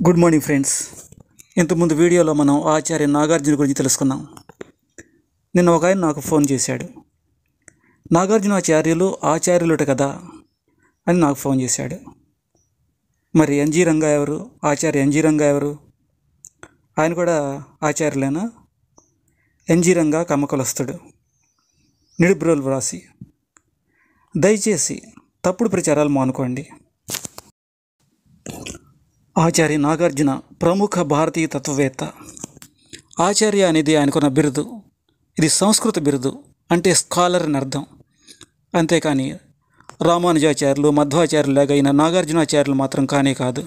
Good morning friends. ఇంతకుముందు వీడియోలో మనం ఆచార్య నాగార్జున గురించి తెలుసుకున్నాం. నిన్న ఒక ఆయన నాకు ఫోన్ చేశాడు. నాగార్జునాచార్యులు ఆచార్యులుట కదా అని నాకు ఫోన్ చేశాడు. మరి ఎన్జీ రంగా ఎవరు? ఆచార్య ఎన్జీ రంగా ఎవరు? ఆయన కూడా ఆచార్యులేనా? ఎన్జీ రంగా కమ్మకులస్తుడు, నిడుబ్రోలు వ్రాసి. దయచేసి తప్పుడు ప్రచారాలు మానుకోండి. ఆచార్య నాగార్జున ప్రముఖ భారతీయ తత్వవేత్త. ఆచార్య అనేది ఆయనకున్న బిరుదు. ఇది సంస్కృత బిరుదు, అంటే స్కాలర్ అని అర్థం. అంతేకాని రామానుజాచార్యులు, మధ్వాచార్యులాగా అయిన నాగార్జునాచార్యులు మాత్రం కానే కాదు.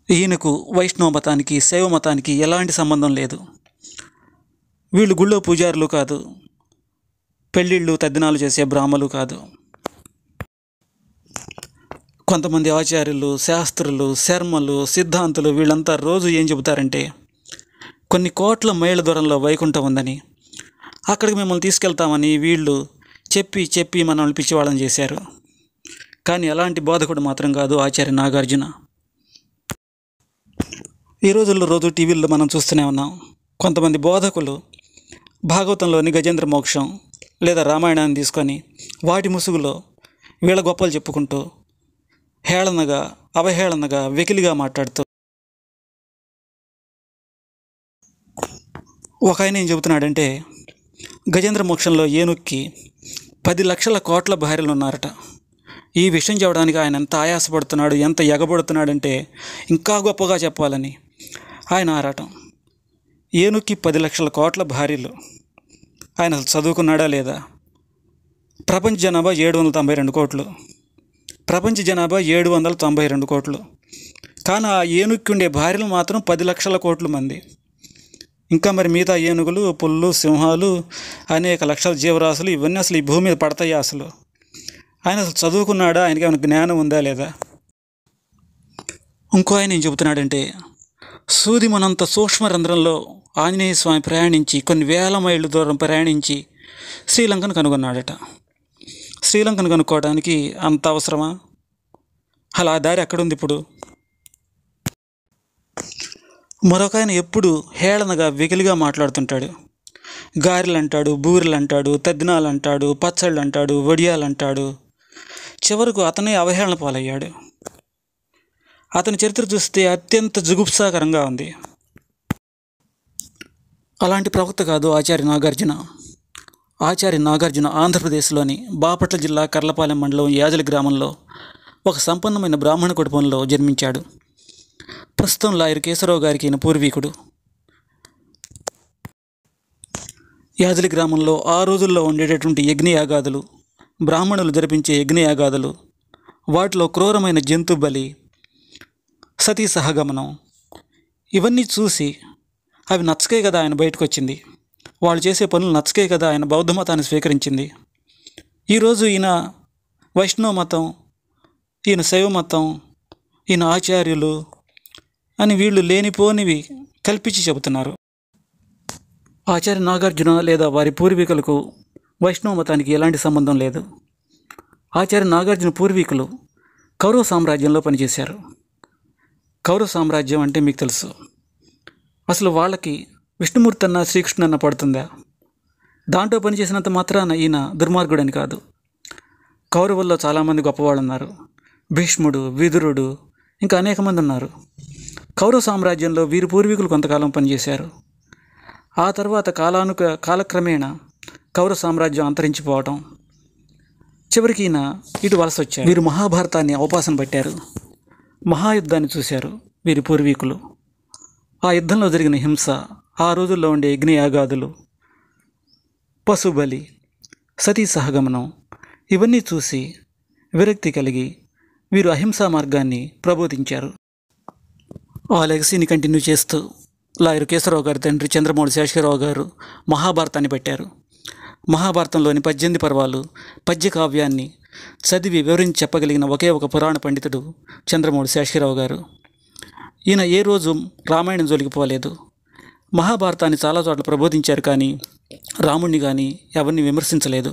ఈయనకు వైష్ణవ మతానికి, శైవ మతానికి ఎలాంటి సంబంధం లేదు. వీళ్ళు గుళ్ళో పూజారులు కాదు, పెళ్ళిళ్ళు తద్దినాలు చేసే బ్రాహ్మలు కాదు. కొంతమంది ఆచార్యులు, శాస్త్రులు, శర్మలు, సిద్ధాంతులు వీళ్ళంతా రోజు ఏం చెబుతారంటే, కొన్ని కోట్ల మైళ్ళ దూరంలో వైకుంఠం ఉందని, అక్కడికి మిమ్మల్ని తీసుకెళ్తామని వీళ్ళు చెప్పి మనల్ని పిచ్చివాళ్ళని చేశారు. కానీ అలాంటి బోధకుడు మాత్రం కాదు ఆచార్య నాగార్జున. ఈ రోజుల్లో రోజు టీవీల్లో మనం చూస్తూనే ఉన్నాం. కొంతమంది బోధకులు భాగవతంలోని గజేంద్ర మోక్షం లేదా రామాయణాన్ని తీసుకొని వాటి ముసుగులో వీళ్ళ గొప్పలు చెప్పుకుంటూ హేళనగా, అవహేళనగా, వెకిలిగా మాట్లాడుతూ, ఒక ఆయన ఏం చెబుతున్నాడంటే, గజేంద్ర మోక్షంలో ఏనుక్కి 10 లక్షల కోట్ల భార్యలు ఉన్నారట. ఈ విషయం చెప్పడానికి ఆయన ఎంత ఆయాసపడుతున్నాడు, ఎంత ఎగబడుతున్నాడంటే ఇంకా గొప్పగా చెప్పాలని ఆయన ఆరాటం. ఏనుక్కి 10 లక్షల కోట్ల భార్యలు. ఆయన అసలు చదువుకున్నాడా లేదా? ప్రపంచ జనాభా 792 కోట్లు. ప్రపంచ జనాభా 792 కోట్లు. కానీ ఆ ఏనుక్కి ఉండే భార్యలు మాత్రం 10 లక్షల కోట్ల మంది. ఇంకా మరి మిగతా ఏనుగులు, పుల్లు, సింహాలు, అనేక లక్షల జీవరాశులు ఇవన్నీ అసలు ఈ భూమి మీద పడతాయా? అసలు ఆయన అసలు చదువుకున్నాడా? ఆయనకి ఏమైనా జ్ఞానం ఉందా లేదా? ఇంకో ఆయన ఏం చెబుతున్నాడంటే, సూది మనంత సూక్ష్మ రంధ్రంలో ఆంజనేయ స్వామి ప్రయాణించి కొన్ని వేల మైళ్ళు దూరం ప్రయాణించి శ్రీలంకను కనుగొన్నాడట. శ్రీలంకను కనుక్కోవడానికి అంత అవసరమా? అలా దారి ఎక్కడుంది ఇప్పుడు? మరొక ఆయన ఎప్పుడు హేళనగా, వెకిలిగా మాట్లాడుతుంటాడు. గారెలు అంటాడు, బూరెలు అంటాడు, తద్దినాలు అంటాడు, పచ్చళ్ళు అంటాడు, వడియాలు అంటాడు. చివరకు అతనే అవహేళన పాలయ్యాడు. అతని చరిత్ర చూస్తే అత్యంత జుగుప్సాకరంగా ఉంది. అలాంటి ప్రవక్త కాదు ఆచార్య నాగార్జున. ఆచార్య నాగార్జున ఆంధ్రప్రదేశ్లోని బాపట్ల జిల్లా కర్లపాలెం మండలం యాజలి గ్రామంలో ఒక సంపన్నమైన బ్రాహ్మణ కుటుంబంలో జన్మించాడు. ప్రస్తుతం లాయర్ కేశవరావు గారికి ఈయన పూర్వీకుడు. యాజలి గ్రామంలో ఆ రోజుల్లో ఉండేటటువంటి యజ్ఞయాగాదులు, బ్రాహ్మణులు జరిపించే యజ్ఞయాగాదులు, వాటిలో క్రూరమైన జంతు బలి, సతీ సహగమనం, ఇవన్నీ చూసి అవి నచ్చకే కదా ఆయన బయటకు వచ్చింది. వాళ్ళు చేసే పనులు నచ్చకే కదా ఆయన బౌద్ధ మతాన్ని స్వీకరించింది. ఈరోజు ఈయన వైష్ణవ మతం, ఈయన శైవ మతం, ఈయన ఆచార్యులు అని వీళ్ళు లేనిపోనివి కల్పించి చెబుతున్నారు. ఆచార్య నాగార్జున లేదా వారి పూర్వీకులకు వైష్ణవ మతానికి ఎలాంటి సంబంధం లేదు. ఆచార్య నాగార్జున పూర్వీకులు కౌరవ సామ్రాజ్యంలో పనిచేశారు. కౌరవ సామ్రాజ్యం అంటే మీకు తెలుసు. అసలు వాళ్ళకి విష్ణుమూర్తి అన్న, శ్రీకృష్ణు అన్న పడుతుందా? దాంట్లో పనిచేసినంత మాత్రాన ఈయన దుర్మార్గుడని కాదు. కౌరవుల్లో చాలామంది గొప్పవాళ్ళు ఉన్నారు. భీష్ముడు, విదురుడు, ఇంకా అనేక మంది ఉన్నారు. కౌరవ సామ్రాజ్యంలో వీరి పూర్వీకులు కొంతకాలం పనిచేశారు. ఆ తర్వాత కాలక్రమేణా కౌరవ సామ్రాజ్యం అంతరించిపోవటం, చివరికి ఈయన ఇటు వలస వచ్చారు. వీరు మహాభారతాన్ని అవపాసన పట్టారు. మహాయుద్ధాన్ని చూశారు వీరి పూర్వీకులు. ఆ యుద్ధంలో జరిగిన హింస, ఆ రోజుల్లో ఉండే యజ్ఞయాగాదులు, పశుబలి, సతీ సహగమనం, ఇవన్నీ చూసి విరక్తి కలిగి వీరు అహింసా మార్గాన్ని ప్రబోధించారు. ఆ లెగసీని కంటిన్యూ చేస్తూ లాయర్ కేశవరావు గారి తండ్రి చంద్రమౌళి శేషగిరిరావు గారు మహాభారతాన్ని పెట్టారు. మహాభారతంలోని 18 పర్వాలు, పద్య కావ్యాన్ని చదివి వివరించి చెప్పగలిగిన ఒకే ఒక పురాణ పండితుడు చంద్రమౌళి శేషగిరిరావు గారు. ఈయన ఏ రోజు రామాయణం జోలికి పోలేదు. మహాభారతాన్ని చాలా చోట్ల ప్రబోధించారు, కానీ రాముణ్ణి కానీ ఎవరిని విమర్శించలేదు.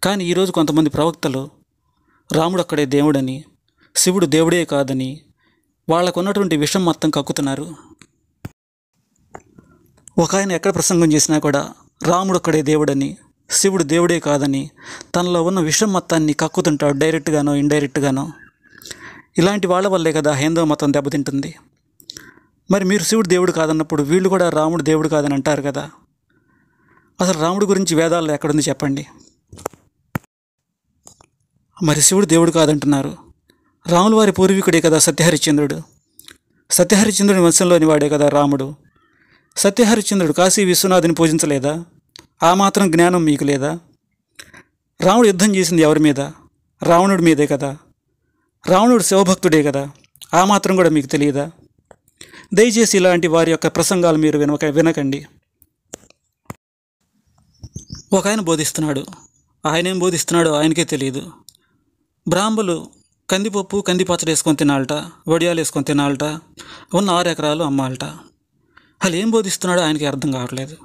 కానీ ఈరోజు కొంతమంది ప్రవక్తలు రాముడు అక్కడే దేవుడని, శివుడు దేవుడే కాదని, వాళ్ళకున్నటువంటి విషం మొత్తం కక్కుతున్నారు. ఒక ఆయన ఎక్కడ ప్రసంగం చేసినా కూడా రాముడు ఒక్కడే దేవుడని, శివుడు దేవుడే కాదని తనలో ఉన్న విషం మొత్తాన్ని కక్కుతుంటాడు, డైరెక్ట్గానో ఇండైరెక్ట్గానో. ఇలాంటి వాళ్ళ వల్లే కదా హైందవ మతం దెబ్బతింటుంది. మరి మీరు శివుడు దేవుడు కాదన్నప్పుడు వీళ్ళు కూడా రాముడు దేవుడు కాదని అంటారు కదా. అసలు రాముడి గురించి వేదాల్లో ఎక్కడుంది చెప్పండి. మరి శివుడు దేవుడు కాదంటున్నారు. రాముల వారి పూర్వీకుడే కదా సత్యహరిశ్చంద్రుడు. సత్యహరిశ్చంద్రుని వంశంలోని వాడే కదా రాముడు. సత్యహరిశ్చంద్రుడు కాశీ విశ్వనాథుని పూజించలేదా? ఆ మాత్రం జ్ఞానం మీకు లేదా? రాముడు యుద్ధం చేసింది ఎవరి మీద? రావణుడి మీదే కదా. రావణుడు శివభక్తుడే కదా. ఆ మాత్రం కూడా మీకు తెలియదా? దయచేసి ఇలాంటి వారి యొక్క ప్రసంగాలు మీరు వినకండి. ఒక ఆయన బోధిస్తున్నాడు. ఆయన ఏం బోధిస్తున్నాడో ఆయనకే తెలియదు. బ్రాహ్మలు కందిపప్పు కందిపచ్చడి వేసుకొని తినాలట, వడియాలు వేసుకొని తినాలట, ఉన్న 6 ఎకరాలు అమ్మాలట. అసలు ఏం బోధిస్తున్నాడో ఆయనకి అర్థం కావట్లేదు.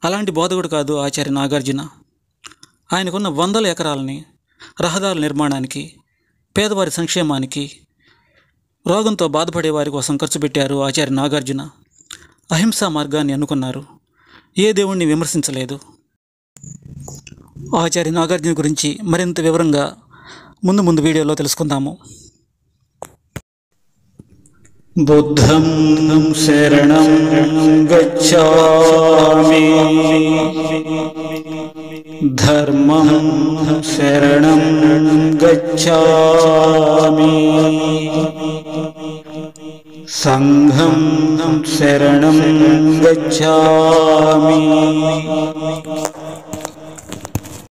అలాంటి బోధకుడు కాదు ఆచార్య నాగార్జున. ఆయనకున్న 100 ఎకరాలని రహదారుల నిర్మాణానికి, పేదవారి సంక్షేమానికి, రోగంతో బాధపడే వారి కోసం ఖర్చు పెట్టారు ఆచార్య నాగార్జున. అహింసా మార్గాన్ని ఎన్నుకున్నారు. ఏ దేవుణ్ణి విమర్శించలేదు. ఆచార్య నాగార్జున గురించి మరింత వివరంగా ముందు వీడియోలో తెలుసుకుందాము. బుద్ధం శరణం గచ్ఛామి, ధర్మం శరణం గచ్ఛామి, సంఘం శరణం గచ్ఛామి.